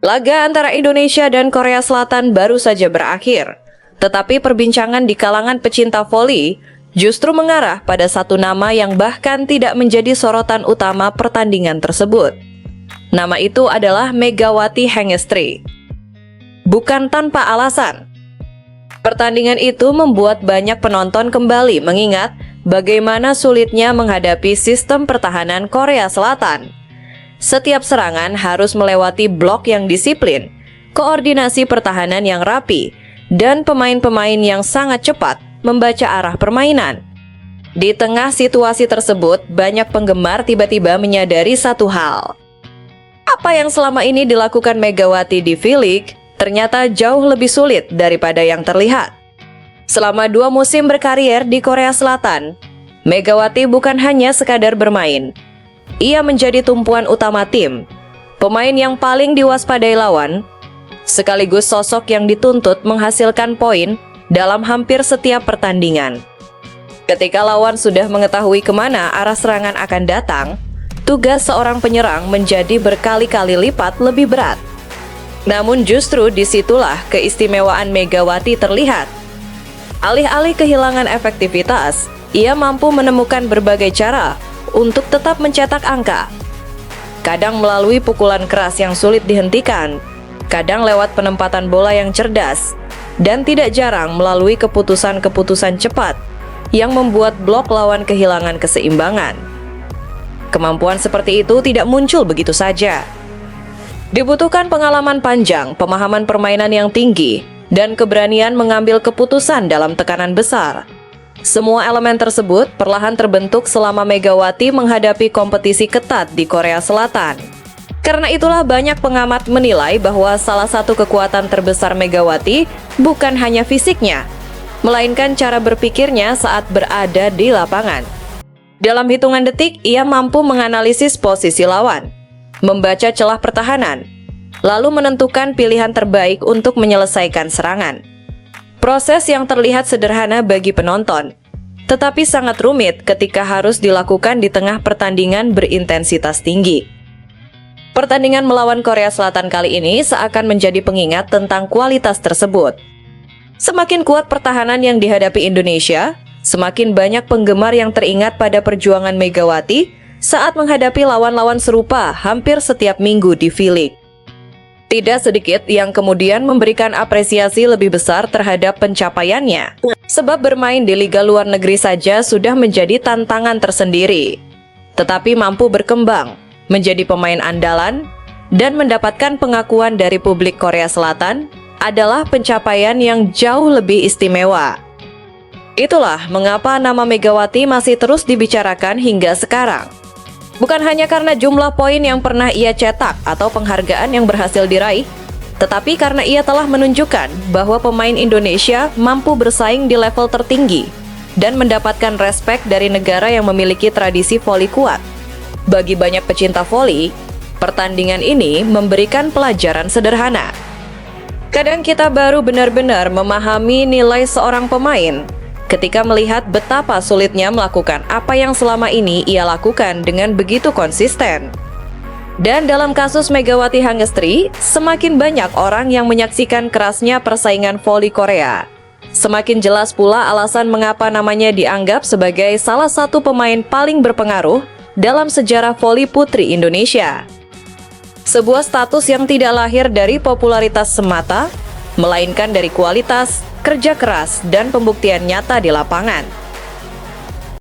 Laga antara Indonesia dan Korea Selatan baru saja berakhir, tetapi perbincangan di kalangan pecinta voli justru mengarah pada satu nama yang bahkan tidak menjadi sorotan utama pertandingan tersebut. Nama itu adalah Megawati Hangestri. Bukan tanpa alasan. Pertandingan itu membuat banyak penonton kembali mengingat bagaimana sulitnya menghadapi sistem pertahanan Korea Selatan. Setiap serangan harus melewati blok yang disiplin, koordinasi pertahanan yang rapi, dan pemain-pemain yang sangat cepat membaca arah permainan. Di tengah situasi tersebut, banyak penggemar tiba-tiba menyadari satu hal. Apa yang selama ini dilakukan Megawati di V-League ternyata jauh lebih sulit daripada yang terlihat. Selama 2 musim berkarier di Korea Selatan, Megawati bukan hanya sekadar bermain. Ia menjadi tumpuan utama tim, pemain yang paling diwaspadai lawan, sekaligus sosok yang dituntut menghasilkan poin dalam hampir setiap pertandingan. Ketika lawan sudah mengetahui kemana arah serangan akan datang, tugas seorang penyerang menjadi berkali-kali lipat lebih berat. Namun justru disitulah keistimewaan Megawati terlihat. Alih-alih kehilangan efektivitas, ia mampu menemukan berbagai cara untuk tetap mencetak angka. Kadang melalui pukulan keras yang sulit dihentikan, kadang lewat penempatan bola yang cerdas, dan tidak jarang melalui keputusan-keputusan cepat yang membuat blok lawan kehilangan keseimbangan. Kemampuan seperti itu tidak muncul begitu saja. Dibutuhkan pengalaman panjang, pemahaman permainan yang tinggi, dan keberanian mengambil keputusan dalam tekanan besar. Semua elemen tersebut perlahan terbentuk selama Megawati menghadapi kompetisi ketat di Korea Selatan. Karena itulah banyak pengamat menilai bahwa salah satu kekuatan terbesar Megawati bukan hanya fisiknya, melainkan cara berpikirnya saat berada di lapangan. Dalam hitungan detik, ia mampu menganalisis posisi lawan, membaca celah pertahanan, lalu menentukan pilihan terbaik untuk menyelesaikan serangan. Proses yang terlihat sederhana bagi penonton, tetapi sangat rumit ketika harus dilakukan di tengah pertandingan berintensitas tinggi. Pertandingan melawan Korea Selatan kali ini seakan menjadi pengingat tentang kualitas tersebut. Semakin kuat pertahanan yang dihadapi Indonesia, semakin banyak penggemar yang teringat pada perjuangan Megawati saat menghadapi lawan-lawan serupa hampir setiap minggu di V-League. Tidak sedikit yang kemudian memberikan apresiasi lebih besar terhadap pencapaiannya, sebab bermain di liga luar negeri saja sudah menjadi tantangan tersendiri. Tetapi mampu berkembang, menjadi pemain andalan, dan mendapatkan pengakuan dari publik Korea Selatan adalah pencapaian yang jauh lebih istimewa. Itulah mengapa nama Megawati masih terus dibicarakan hingga sekarang. Bukan hanya karena jumlah poin yang pernah ia cetak atau penghargaan yang berhasil diraih, tetapi karena ia telah menunjukkan bahwa pemain Indonesia mampu bersaing di level tertinggi dan mendapatkan respek dari negara yang memiliki tradisi voli kuat. Bagi banyak pecinta voli, pertandingan ini memberikan pelajaran sederhana. Kadang kita baru benar-benar memahami nilai seorang pemain ketika melihat betapa sulitnya melakukan apa yang selama ini ia lakukan dengan begitu konsisten. Dan dalam kasus Megawati Hangestri, semakin banyak orang yang menyaksikan kerasnya persaingan voli Korea. Semakin jelas pula alasan mengapa namanya dianggap sebagai salah satu pemain paling berpengaruh dalam sejarah voli putri Indonesia. Sebuah status yang tidak lahir dari popularitas semata, melainkan dari kualitas, kerja keras, dan pembuktian nyata di lapangan.